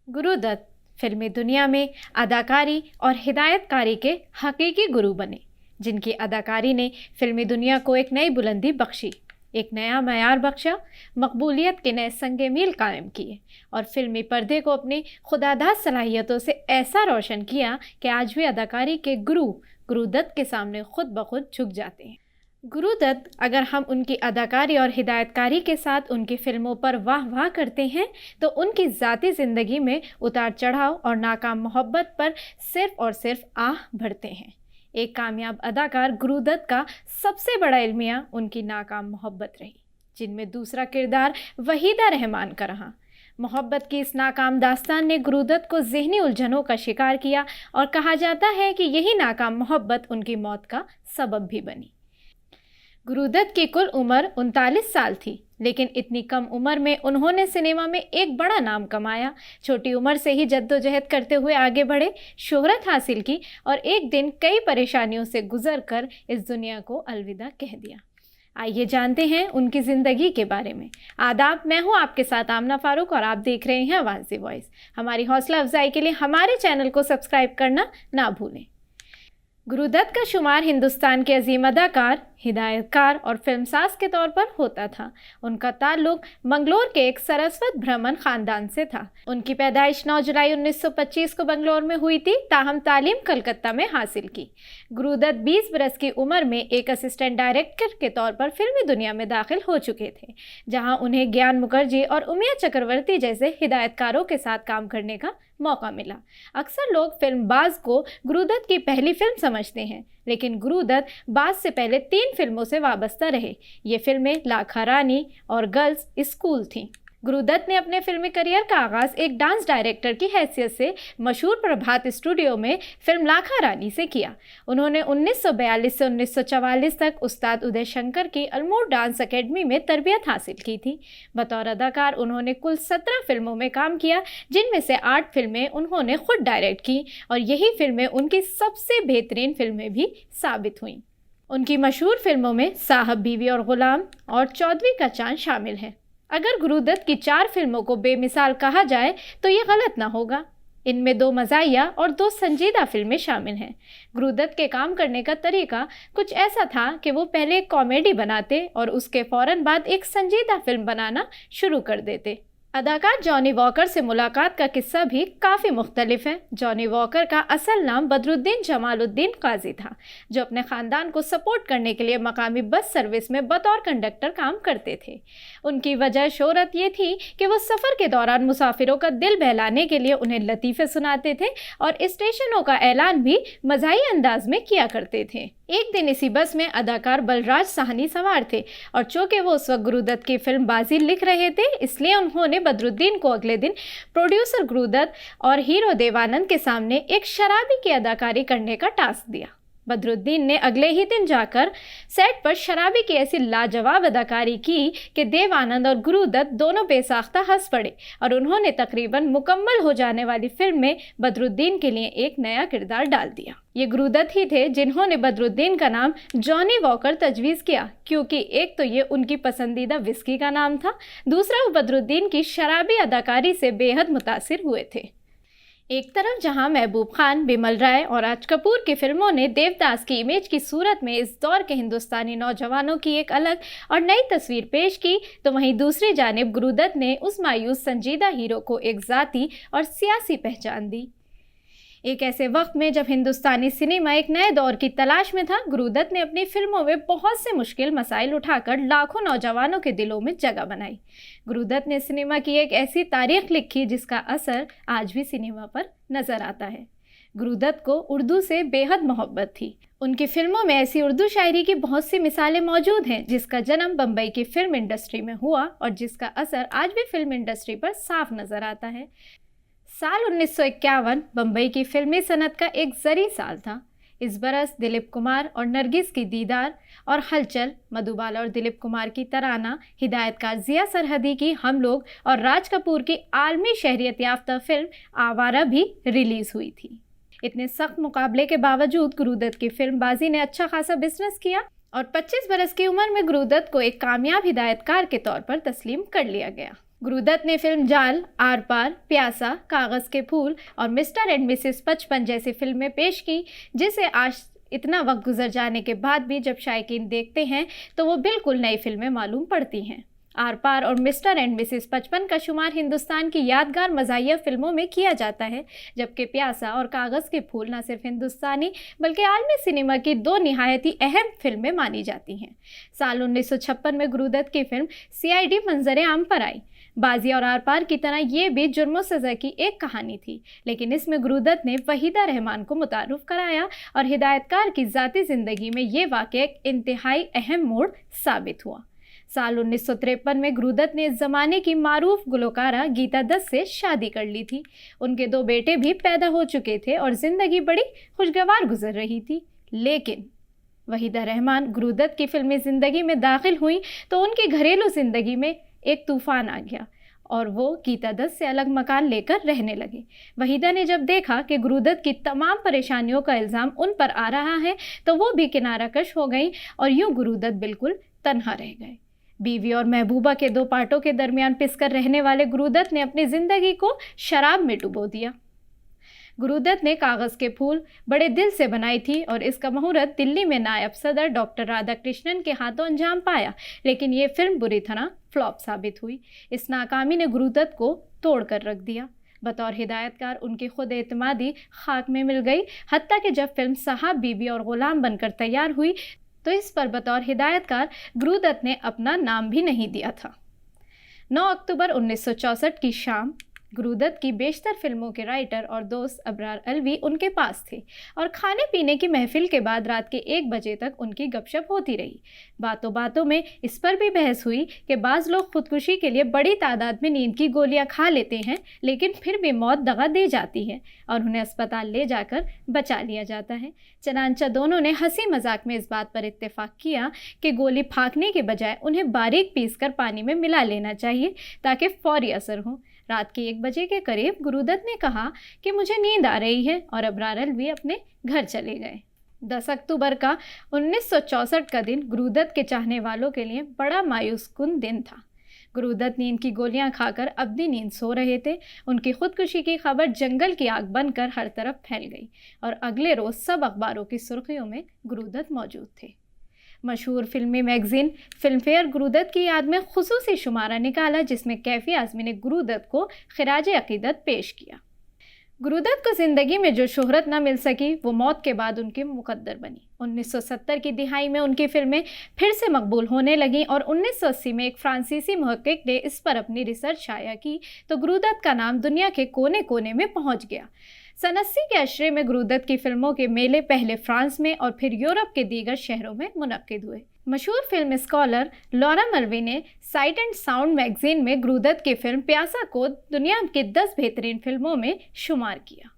गुरुदत्त फिल्मी दुनिया में अदाकारी और हिदायतकारी के हकीकी गुरु बने, जिनकी अदाकारी ने फिल्मी दुनिया को एक नई बुलंदी बख्शी, एक नया मयार बख्शा, मकबूलियत के नए संगे मील कायम किए और फिल्मी पर्दे को अपनी खुदादाद सलाहियतों से ऐसा रोशन किया कि आज भी अदाकारी के गुरुदत्त के सामने खुद ब खुद झुक जाते हैं। गुरुदत्त, अगर हम उनकी अदाकारी और हिदायतकारी के साथ उनकी फ़िल्मों पर वाह वाह करते हैं तो उनकी ज़ाती ज़िंदगी में उतार चढ़ाव और नाकाम मोहब्बत पर सिर्फ़ और सिर्फ आह भरते हैं। एक कामयाब अदाकार गुरुदत्त का सबसे बड़ा इल्मिया उनकी नाकाम मोहब्बत रही, जिनमें दूसरा किरदार वहीदा रहमान का रहा। मोहब्बत की इस नाकाम दास्तान ने गुरुदत्त को ज़हनी उलझनों का शिकार किया और कहा जाता है कि यही नाकाम मोहब्बत उनकी मौत का सबब भी बनी। गुरुदत्त की कुल उम्र 39 साल थी, लेकिन इतनी कम उम्र में उन्होंने सिनेमा में एक बड़ा नाम कमाया। छोटी उम्र से ही जद्दोजहद करते हुए आगे बढ़े, शोहरत हासिल की और एक दिन कई परेशानियों से गुजर कर इस दुनिया को अलविदा कह दिया। आइए जानते हैं उनकी ज़िंदगी के बारे में। आदाब, मैं हूँ आपके साथ आमना फारूक और आप देख रहे हैं आवाज़ वॉइस। हमारी हौसला अफजाई के लिए हमारे चैनल को सब्सक्राइब करना ना भूलें। गुरुदत्त का शुमार हिंदुस्तान के अजीम अदाकार, हिदायतकार और फिल्मसाज के तौर पर होता था। उनका ताल्लुक मंगलोर के एक सरस्वत ब्राह्मण खानदान से था। उनकी पैदाइश 9 जुलाई 1925 को बंगलोर में हुई थी, ताहम तालीम कलकत्ता में हासिल की। गुरुदत्त 20 बरस की उम्र में एक असिस्टेंट डायरेक्टर के तौर पर फिल्मी दुनिया में दाखिल हो चुके थे, जहां उन्हें ज्ञान मुखर्जी और उमिया चक्रवर्ती जैसे हिदायतकारों के साथ काम करने का मौका मिला। अक्सर लोग फिल्मबाज को गुरुदत्त की पहली फिल्म समझते हैं, लेकिन गुरुदत्त बाज से पहले 3 फिल्मों से वाबस्ता रहे। ये फिल्में लाखा रानी और गर्ल्स स्कूल थीं। गुरुदत्त ने अपने फिल्मी करियर का आगाज़ एक डांस डायरेक्टर की हैसियत से मशहूर प्रभात स्टूडियो में फिल्म लाखा रानी से किया। उन्होंने 1942 से 1944 तक उस्ताद उदय शंकर की अलमोड़ डांस अकेडमी में तरबियत हासिल की थी। बतौर अदाकार उन्होंने कुल 17 फिल्मों में काम किया, जिनमें से 8 फिल्में उन्होंने खुद डायरेक्ट की और यही फिल्में उनकी सबसे बेहतरीन फिल्में भी साबित हुईं। उनकी मशहूर फिल्मों में साहब, बीवी और गुलाम और चौदहवीं का चांद शामिल है। अगर गुरुदत्त की 4 फिल्मों को बेमिसाल कहा जाए तो ये गलत ना होगा। इनमें 2 मज़ाहिया और 2 संजीदा फिल्में शामिल हैं। गुरुदत्त के काम करने का तरीका कुछ ऐसा था कि वो पहले एक कॉमेडी बनाते और उसके फ़ौरन बाद एक संजीदा फिल्म बनाना शुरू कर देते। अदाकार जॉनी वॉकर से मुलाकात का किस्सा भी काफ़ी मुख्तलिफ है। जॉनी वॉकर का असल नाम बदरुद्दीन जमालुद्दीन काजी था, जो अपने ख़ानदान को सपोर्ट करने के लिए मकामी बस सर्विस में बतौर कंडक्टर काम करते थे। उनकी वजह शोहरत ये थी कि वो सफ़र के दौरान मुसाफिरों का दिल बहलाने के लिए उन्हें लतीफ़े सुनाते थे और स्टेशनों का ऐलान भी मज़ाही अंदाज में किया करते थे। एक दिन इसी बस में अदाकार बलराज साहनी सवार थे और चूँकि वो उस वक्त गुरुदत्त की फिल्म बाजी लिख रहे थे, इसलिए उन्होंने बदरुद्दीन को अगले दिन प्रोड्यूसर गुरुदत्त और हीरो देवानंद के सामने एक शराबी की अदाकारी करने का टास्क दिया। बदरुद्दीन ने अगले ही दिन जाकर सेट पर शराबी की ऐसी लाजवाब अदाकारी की कि देवानंद और गुरुदत्त दोनों बेसाख्ता हंस पड़े और उन्होंने तकरीबन मुकम्मल हो जाने वाली फिल्म में बदरुद्दीन के लिए एक नया किरदार डाल दिया। ये गुरुदत्त ही थे जिन्होंने बदरुद्दीन का नाम जॉनी वॉकर तजवीज़ किया, क्योंकि एक तो ये उनकी पसंदीदा विस्की का नाम था, दूसरा वो बदरुद्दीन की शराबी अदाकारी से बेहद मुतासिर हुए थे। एक तरफ जहां महबूब खान, बिमल राय और राज कपूर की फिल्मों ने देवदास की इमेज की सूरत में इस दौर के हिंदुस्तानी नौजवानों की एक अलग और नई तस्वीर पेश की, तो वहीं दूसरी जानिब गुरुदत्त ने उस मायूस संजीदा हीरो को एक ज़ाती और सियासी पहचान दी। एक ऐसे वक्त में जब हिंदुस्तानी सिनेमा एक नए दौर की तलाश में था, गुरुदत्त ने अपनी फिल्मों में बहुत से मुश्किल मसाइल उठाकर लाखों नौजवानों के दिलों में जगह बनाई। गुरुदत्त ने सिनेमा की एक ऐसी तारीख लिखी जिसका असर आज भी सिनेमा पर नजर आता है। गुरुदत्त को उर्दू से बेहद मोहब्बत थी। उनकी फिल्मों में ऐसी उर्दू शायरी की बहुत सी मिसालें मौजूद हैं, जिसका जन्म बम्बई की फिल्म इंडस्ट्री में हुआ और जिसका असर आज भी फिल्म इंडस्ट्री पर साफ नजर आता है। साल 1951 बम्बई की फिल्मी सनत का एक जरी साल था। इस बरस दिलीप कुमार और नरगिस की दीदार और हलचल, मधुबाला और दिलीप कुमार की तराना, हिदायतकार जिया सरहदी की हम लोग और राज कपूर की आलमी शहरियत याफ्ता फिल्म आवारा भी रिलीज़ हुई थी। इतने सख्त मुकाबले के बावजूद गुरुदत्त की फिल्म बाजी ने अच्छा खासा बिजनेस किया और 25 बरस की उम्र में गुरुदत्त को एक कामयाब हिदायतकार के तौर पर तस्लीम कर लिया गया। गुरुदत्त ने फिल्म जाल, आर पार, प्यासा, कागज के फूल और मिस्टर एंड मिसेस 55 जैसी फिल्में पेश की, जिसे आज इतना वक्त गुजर जाने के बाद भी जब शायकीन देखते हैं तो वो बिल्कुल नई फिल्में मालूम पड़ती हैं। आर पार और मिस्टर एंड मिसेस 55 का शुमार हिंदुस्तान की यादगार मज़ाहिया फिल्मों में किया जाता है, जबकि प्यासा और कागज़ के फूल न सिर्फ हिंदुस्तानी बल्कि आलमी सिनेमा की दो निहायत ही अहम फिल्में मानी जाती हैं। साल 1956 में गुरुदत्त की फिल्म CID मंजर आम पर आई। बाजी और आर पार की तरह ये भी जुर्म सज़ा की एक कहानी थी, लेकिन इसमें गुरुदत्त ने वहीदा रहमान को मुतारुफ कराया और हिदायतकार की ज़ाती ज़िंदगी में ये वाक़या एक इंतहाई अहम मोड़ साबित हुआ। साल 1953 में गुरुदत्त ने इस ज़माने की मारूफ गुलकारा गीता दत्त से शादी कर ली थी। उनके 2 बेटे भी पैदा हो चुके थे और ज़िंदगी बड़ी खुशगवार गुजर रही थी। लेकिन वहीदा रहमान गुरुदत्त की फिल्मी ज़िंदगी में दाखिल हुई तो उनकी घरेलू ज़िंदगी में एक तूफ़ान आ गया और वो गीता दत्त से अलग मकान लेकर रहने लगे। वहीदा ने जब देखा कि गुरुदत्त की तमाम परेशानियों का इल्ज़ाम उन पर आ रहा है तो वो भी किनारा कश हो गई और यूँ गुरुदत्त बिल्कुल तन्हा रह गए। बीवी और महबूबा के 2 पार्टों के दरमियान पिसकर रहने वाले गुरुदत्त ने अपनी ज़िंदगी को शराब में डुबो दिया। गुरुदत्त ने कागज़ के फूल बड़े दिल से बनाई थी और इसका मुहूर्त दिल्ली में नायब सदर डॉक्टर राधाकृष्णन के हाथों अंजाम पाया, लेकिन ये फिल्म बुरी तरह फ्लॉप साबित हुई। इस नाकामी ने गुरुदत्त को तोड़ कर रख दिया। बतौर हिदायतकार उनकी खुद एतमादी खाक में मिल गई, हत्ता कि जब फिल्म साहब बीबी और गुलाम बनकर तैयार हुई तो इस पर बतौर हिदायतकार गुरुदत्त ने अपना नाम भी नहीं दिया था। 9 अक्टूबर 1964 की शाम गुरुदत्त की बेशतर फिल्मों के राइटर और दोस्त अबरार अलवी उनके पास थे और खाने पीने की महफिल के बाद रात के 1 बजे तक उनकी गपशप होती रही। बातों बातों में इस पर भी बहस हुई कि बाज़ लोग खुदकुशी के लिए बड़ी तादाद में नींद की गोलियां खा लेते हैं, लेकिन फिर भी मौत दगा दे जाती है और उन्हें अस्पताल ले जाकर बचा लिया जाता है। चनांचा दोनों ने हंसी मजाक में इस बात पर इत्तेफाक किया कि गोली फाँकने के बजाय उन्हें बारीक पीसकर पानी में मिला लेना चाहिए ताकि फौरी असर हो। रात के 1 बजे के करीब गुरुदत्त ने कहा कि मुझे नींद आ रही है और अबरार अलवी अपने घर चले गए। 10 अक्टूबर का 1964 का दिन गुरुदत्त के चाहने वालों के लिए बड़ा मायूस कुन दिन था। गुरुदत्त नींद की गोलियां खाकर अब्दी नींद सो रहे थे। उनकी खुदकुशी की खबर जंगल की आग बनकर हर तरफ फैल गई और अगले रोज सब अखबारों की सुर्खियों में गुरुदत्त मौजूद थे। मशहूर फिल्मी मैगजीन फिल्मफेयर गुरुदत्त की याद में खुसूसी शुमारा निकाला, जिसमें कैफी आज़मी ने गुरुदत्त को खिराज अकीदत पेश किया। गुरुदत्त को ज़िंदगी में जो शोहरत न मिल सकी वो मौत के बाद उनकी मुकद्दर बनी। 1970 की दिहाई में उनकी फिल्में फिर से मकबूल होने लगीं और 1980 में एक फ्रांसीसी मुहक्किक ने इस पर अपनी रिसर्च शाया की तो गुरुदत्त का नाम दुनिया के कोने कोने में पहुंच गया। सन 80 के अशरे में गुरुदत्त की फिल्मों के मेले पहले फ्रांस में और फिर यूरोप के दीगर शहरों में मुनक्किद हुए। मशहूर फिल्म स्कॉलर लॉरा मल्वी ने साइट एंड साउंड मैगजीन में गुरुदत्त की फिल्म प्यासा को दुनिया की 10 बेहतरीन फिल्मों में शुमार किया।